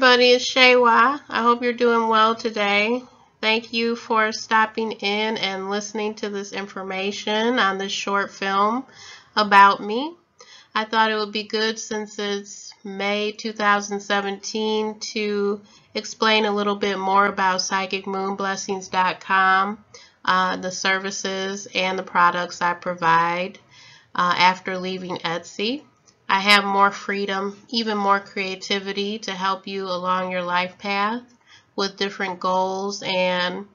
everybody, it's Shawah. I hope you're doing well today. Thank you for stopping in and listening to this information on this short film about me. I thought it would be good, since it's May 2017, to explain a little bit more about psychicmoonblessings.com, the services and the products I provide after leaving Etsy. I have more freedom, even more creativity to help you along your life path with different goals and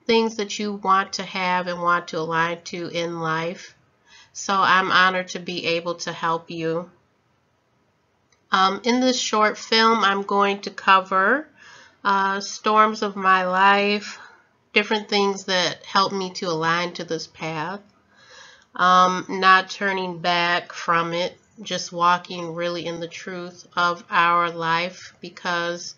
things that you want to have and want to align to in life. So I'm honored to be able to help you. In this short film, I'm going to cover storms of my life, different things that help me to align to this path, not turning back from it, just walking really in the truth of our life, because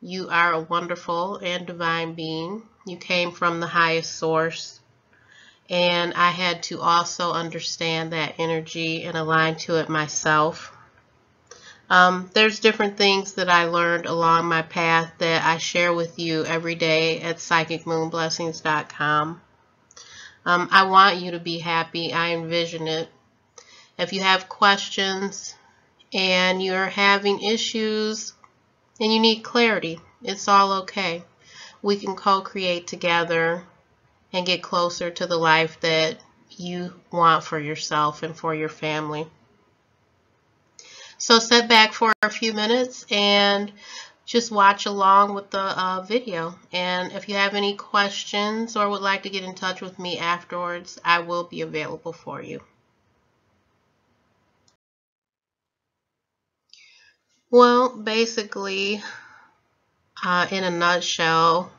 you are a wonderful and divine being. You came from the highest source, and I had to also understand that energy and align to it myself. There's different things that I learned along my path that I share with you every day at psychicmoonblessings.com. I want you to be happy. I envision it. If you have questions and you're having issues and you need clarity, it's all okay. We can co-create together and get closer to the life that you want for yourself and for your family. So sit back for a few minutes and just watch along with the video. And if you have any questions or would like to get in touch with me afterwards, I will be available for you. Well, basically, in a nutshell,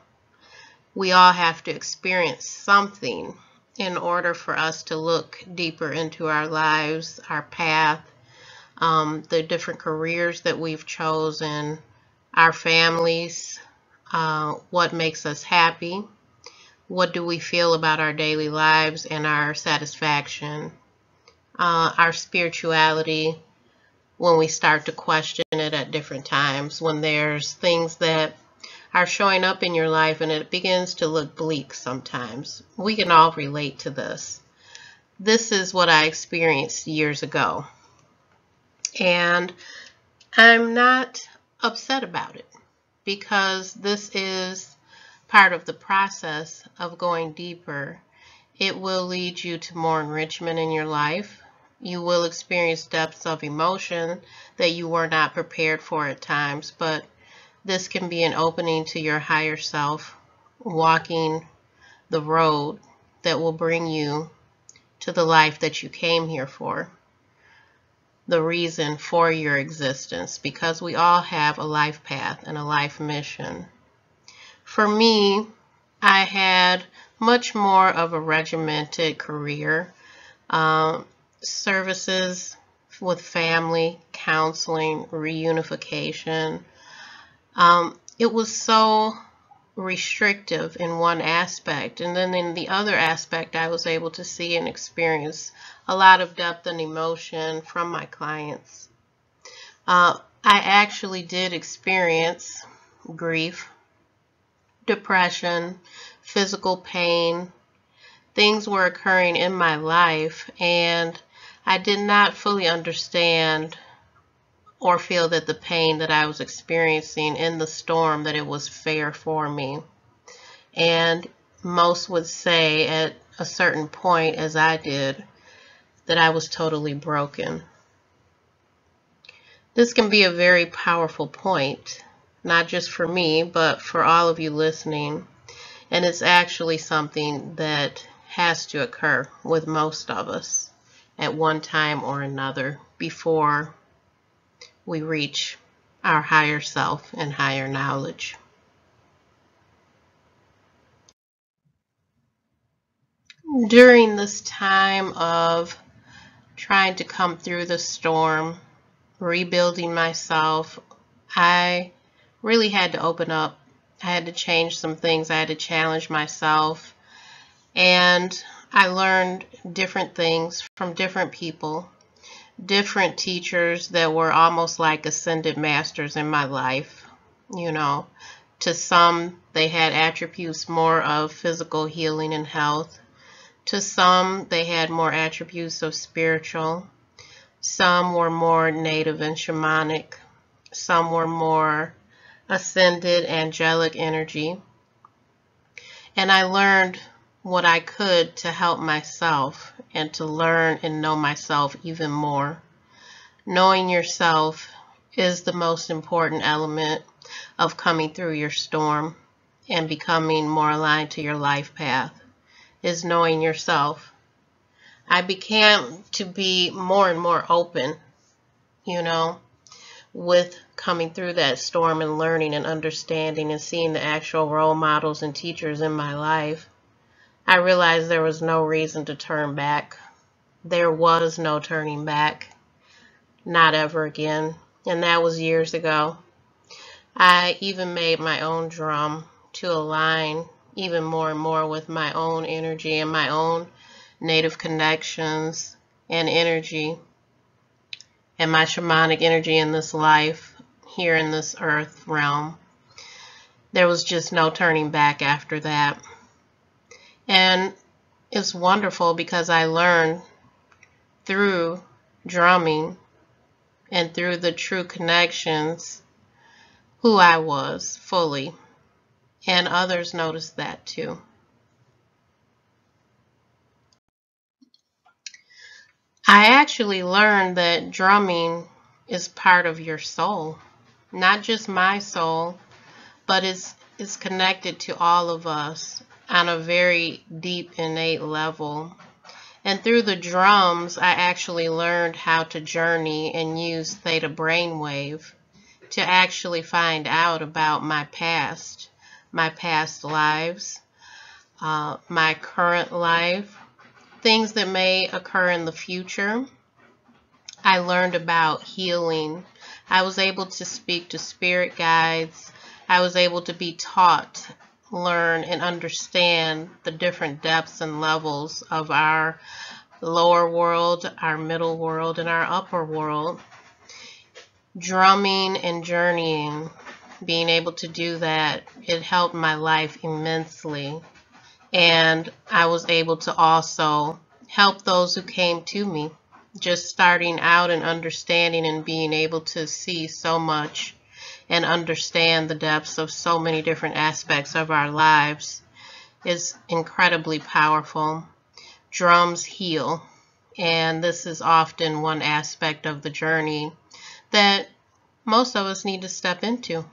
we all have to experience something in order for us to look deeper into our lives, our path, the different careers that we've chosen, our families, what makes us happy, what do we feel about our daily lives and our satisfaction, our spirituality, when we start to question it at different times, when there's things that are showing up in your life and it begins to look bleak sometimes. We can all relate to this. This is what I experienced years ago, and I'm not upset about it, because this is part of the process of going deeper. It will lead you to more enrichment in your life. You will experience depths of emotion that you were not prepared for at times, but this can be an opening to your higher self, walking the road that will bring you to the life that you came here for, the reason for your existence, because we all have a life path and a life mission. For me, I had much more of a regimented career. Services with family, counseling, reunification. It was so restrictive in one aspect, and then in the other aspect I was able to see and experience a lot of depth and emotion from my clients. I actually did experience grief, depression, physical pain. Things were occurring in my life, and I did not fully understand or feel that the pain that I was experiencing in the storm, that it was fair for me. And most would say at a certain point, as I did, that I was totally broken. This can be a very powerful point, not just for me, but for all of you listening. And it's actually something that has to occur with most of us at one time or another before we reach our higher self and higher knowledge. During this time of trying to come through the storm, rebuilding myself, I really had to open up. I had to change some things. I had to challenge myself, and I learned different things from different people, different teachers that were almost like ascended masters in my life. you know. To some, they had attributes more of physical healing and health. To some, they had more attributes of spiritual. Some were more native and shamanic. Some were more ascended angelic energy. And I learned what I could to help myself and to learn and know myself even more. Knowing yourself is the most important element of coming through your storm and becoming more aligned to your life path, is knowing yourself. I began to be more and more open, you know, with coming through that storm and learning and understanding and seeing the actual role models and teachers in my life. I realized there was no reason to turn back. There was no turning back. Not ever again. And that was years ago. I even made my own drum to align even more and more with my own energy and my own native connections and energy and my shamanic energy in this life here in this earth realm. There was just no turning back after that. And it's wonderful because I learned through drumming and through the true connections who I was fully, and others noticed that too. I actually learned that drumming is part of your soul, not just my soul, but it's connected to all of us on a very deep innate level. And through the drums, I actually learned how to journey and use theta brainwave to actually find out about my past lives, my current life, things that may occur in the future. I learned about healing. I was able to speak to spirit guides. I was able to be taught, learn, and understand the different depths and levels of our lower world, our middle world, and our upper world. Drumming and journeying, being able to do that, it helped my life immensely. And I was able to also help those who came to me, just starting out and understanding and being able to see so much and understand the depths of so many different aspects of our lives is incredibly powerful. Drums heal, and this is often one aspect of the journey that most of us need to step into.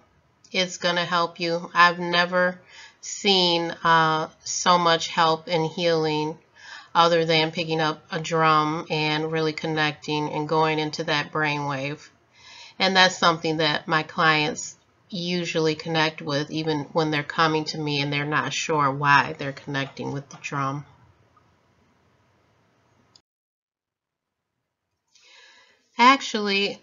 It's going to help you. I've never seen so much help in healing other than picking up a drum and really connecting and going into that brainwave. And that's something that my clients usually connect with even when they're coming to me and they're not sure why they're connecting with the drum. Actually,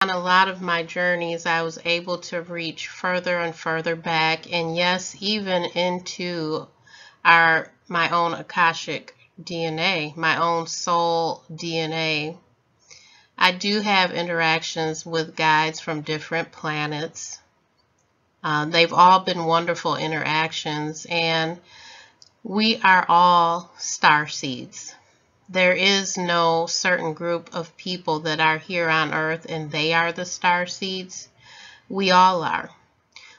on a lot of my journeys, I was able to reach further and further back, and yes, even into my own Akashic DNA, my own soul DNA. I do have interactions with guides from different planets. They've all been wonderful interactions, and we are all star seeds. There is no certain group of people that are here on Earth and they are the star seeds. We all are.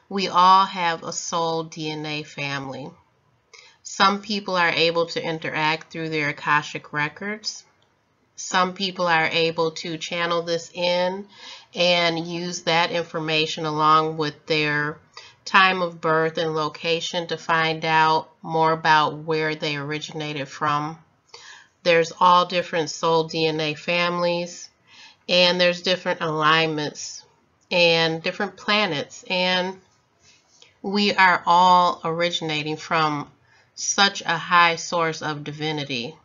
We all have a soul DNA family. Some people are able to interact through their Akashic records. Some people are able to channel this in and use that information along with their time of birth and location to find out more about where they originated from. There's all different soul DNA families, and there's different alignments and different planets, and we are all originating from such a high source of divinity.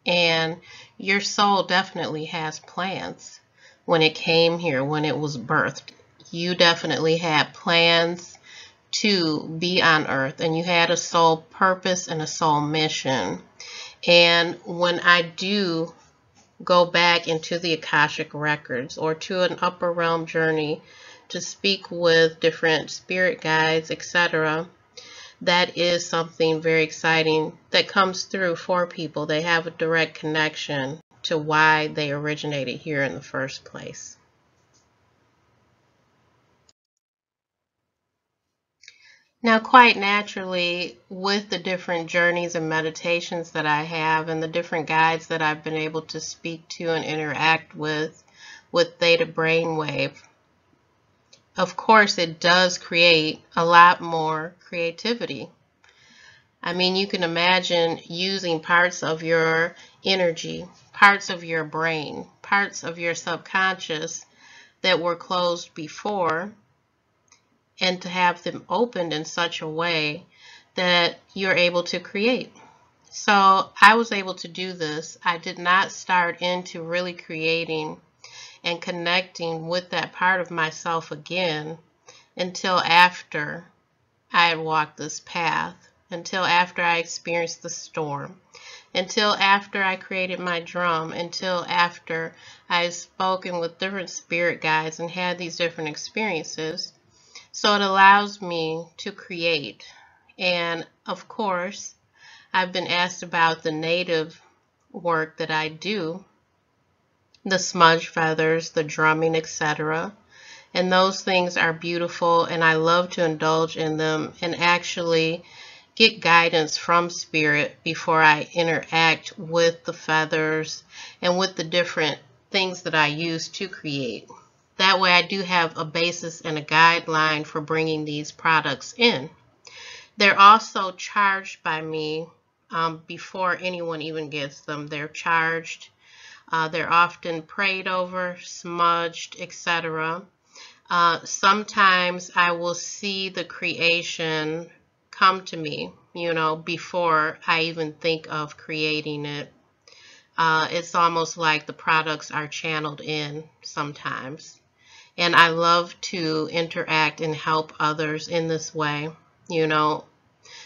And your soul definitely has plans. When it came here, when it was birthed, you definitely had plans to be on Earth, and you had a soul purpose and a soul mission. And when I do go back into the Akashic records or to an upper realm journey to speak with different spirit guides, etc., that is something very exciting that comes through for people. They have a direct connection to why they originated here in the first place. Now, quite naturally, with the different journeys and meditations that I have and the different guides that I've been able to speak to and interact with theta brainwave, of course, it does create a lot more creativity. I mean, you can imagine using parts of your energy, parts of your brain, parts of your subconscious that were closed before, and to have them opened in such a way that you're able to create. So I was able to do this. I did not start into really creating and connecting with that part of myself again until after I had walked this path, until after I experienced the storm, until after I created my drum, until after I had spoken with different spirit guides and had these different experiences. So it allows me to create. And of course, I've been asked about the native work that I do, the smudge feathers, the drumming, etc. And those things are beautiful, and I love to indulge in them and actually get guidance from spirit before I interact with the feathers and with the different things that I use to create. That way I do have a basis and a guideline for bringing these products in. They're also charged by me before anyone even gets them. They're charged. They're often prayed over, smudged, etc. Sometimes I will see the creation come to me, before I even think of creating it. It's almost like the products are channeled in sometimes. And I love to interact and help others in this way,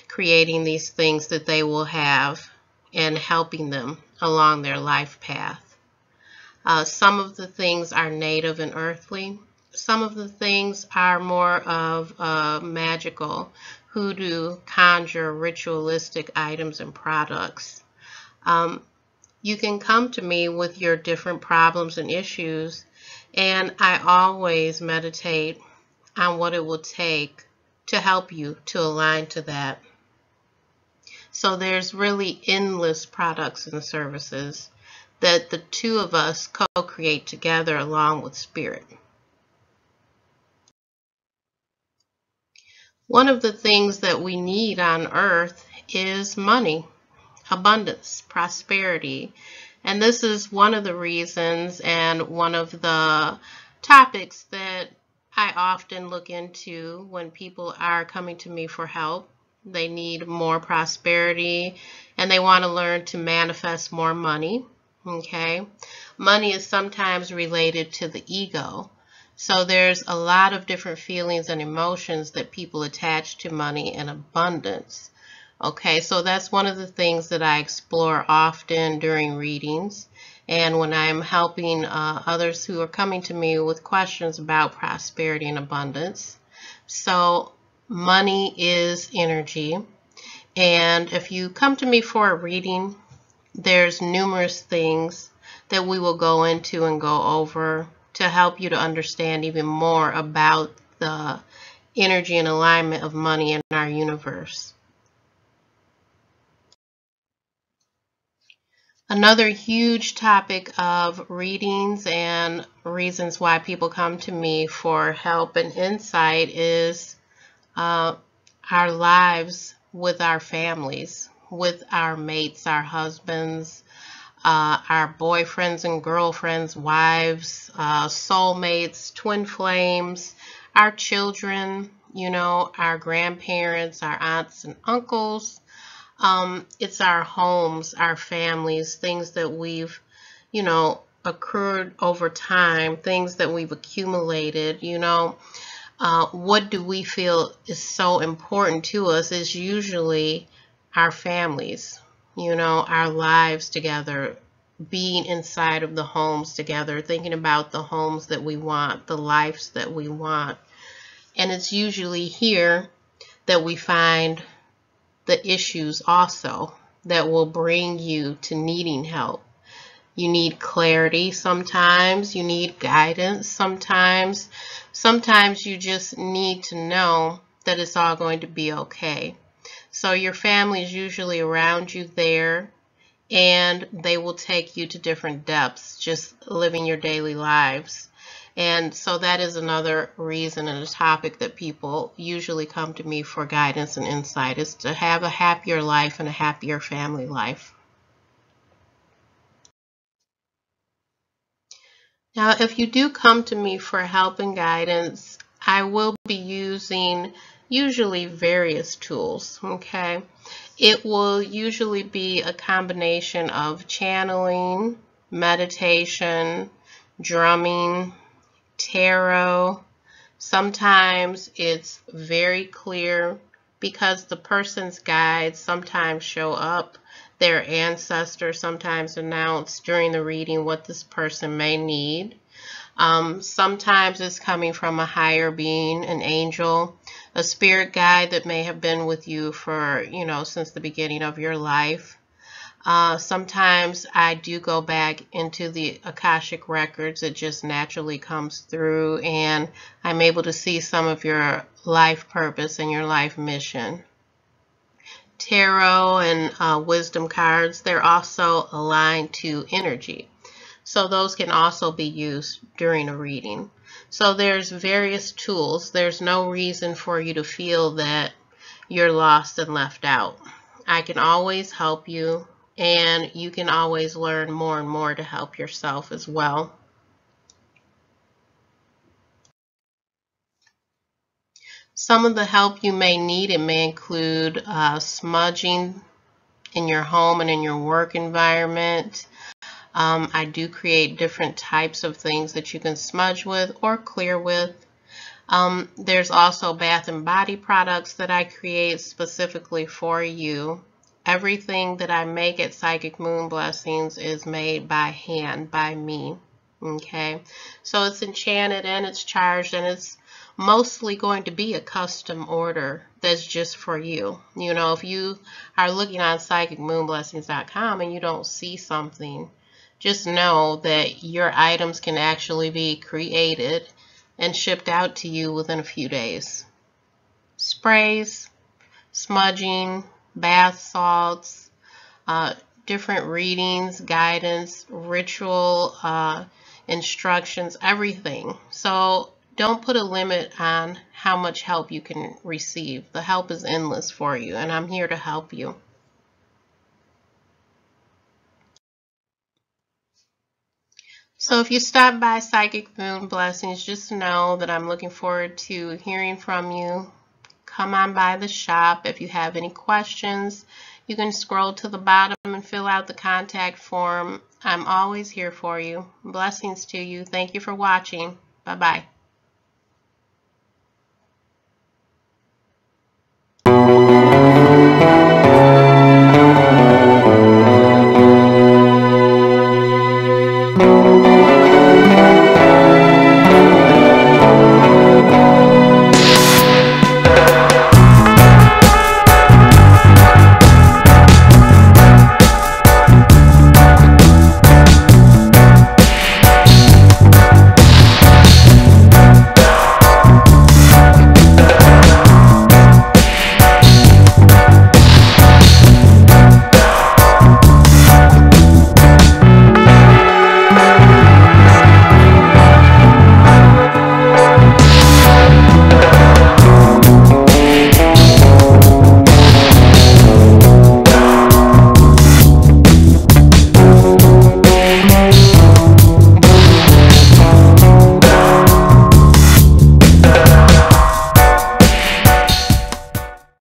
creating these things that they will have and helping them along their life path. Some of the things are native and earthly. Some of the things are more of magical, hoodoo, conjure, ritualistic items and products. You can come to me with your different problems and issues, and I always meditate on what it will take to help you to align to that. So there's really endless products and services that the two of us co-create together along with spirit. One of the things that we need on earth is money, abundance, prosperity. And this is one of the reasons and one of the topics that I often look into when people are coming to me for help. They need more prosperity and they want to learn to manifest more money. Okay, money is sometimes related to the ego. So there's a lot of different feelings and emotions that people attach to money and abundance. Okay, so that's one of the things that I explore often during readings and when I'm helping others who are coming to me with questions about prosperity and abundance. So money is energy, and if you come to me for a reading, there's numerous things that we will go into and go over to help you to understand even more about the energy and alignment of money in our universe. Another huge topic of readings and reasons why people come to me for help and insight is our lives with our families, with our mates, our husbands, our boyfriends and girlfriends, wives, soulmates, twin flames, our children, our grandparents, our aunts and uncles. It's our homes, our families, things that we've, accrued over time, things that we've accumulated, what do we feel is so important to us is usually our families, our lives together, being inside of the homes together, thinking about the homes that we want, the lives that we want. And it's usually here that we find the issues also that will bring you to needing help. You need clarity sometimes, you need guidance sometimes. Sometimes you just need to know that it's all going to be okay. So your family is usually around you there, and they will take you to different depths, just living your daily lives. And so that is another reason and a topic that people usually come to me for guidance and insight, is to have a happier life and a happier family life. Now, if you do come to me for help and guidance, I will be using usually various tools, okay? It will usually be a combination of channeling, meditation, drumming, tarot. Sometimes it's very clear because the person's guides sometimes show up. Their ancestors sometimes announce during the reading what this person may need. Sometimes it's coming from a higher being, an angel, a spirit guide that may have been with you for, since the beginning of your life. Sometimes I do go back into the Akashic records. It just naturally comes through, and I'm able to see some of your life purpose and your life mission. Tarot and wisdom cards, they're also aligned to energy. So those can also be used during a reading. So there's various tools. There's no reason for you to feel that you're lost and left out. I can always help you, and you can always learn more and more to help yourself as well. Some of the help you may need, it may include smudging in your home and in your work environment. I do create different types of things that you can smudge with or clear with. There's also bath and body products that I create specifically for you. Everything that I make at Psychic Moon Blessings is made by hand, by me. Okay, so it's enchanted and it's charged, and it's mostly going to be a custom order that's just for you. If you are looking on psychicmoonblessings.com and you don't see something, just know that your items can actually be created and shipped out to you within a few days. Sprays, smudging, bath salts, different readings, guidance, ritual instructions, everything. So don't put a limit on how much help you can receive. The help is endless for you, and I'm here to help you. So if you stop by Psychic Moon Blessings, just know that I'm looking forward to hearing from you. Come on by the shop. If you have any questions, you can scroll to the bottom and fill out the contact form. I'm always here for you. Blessings to you. Thank you for watching. Bye-bye.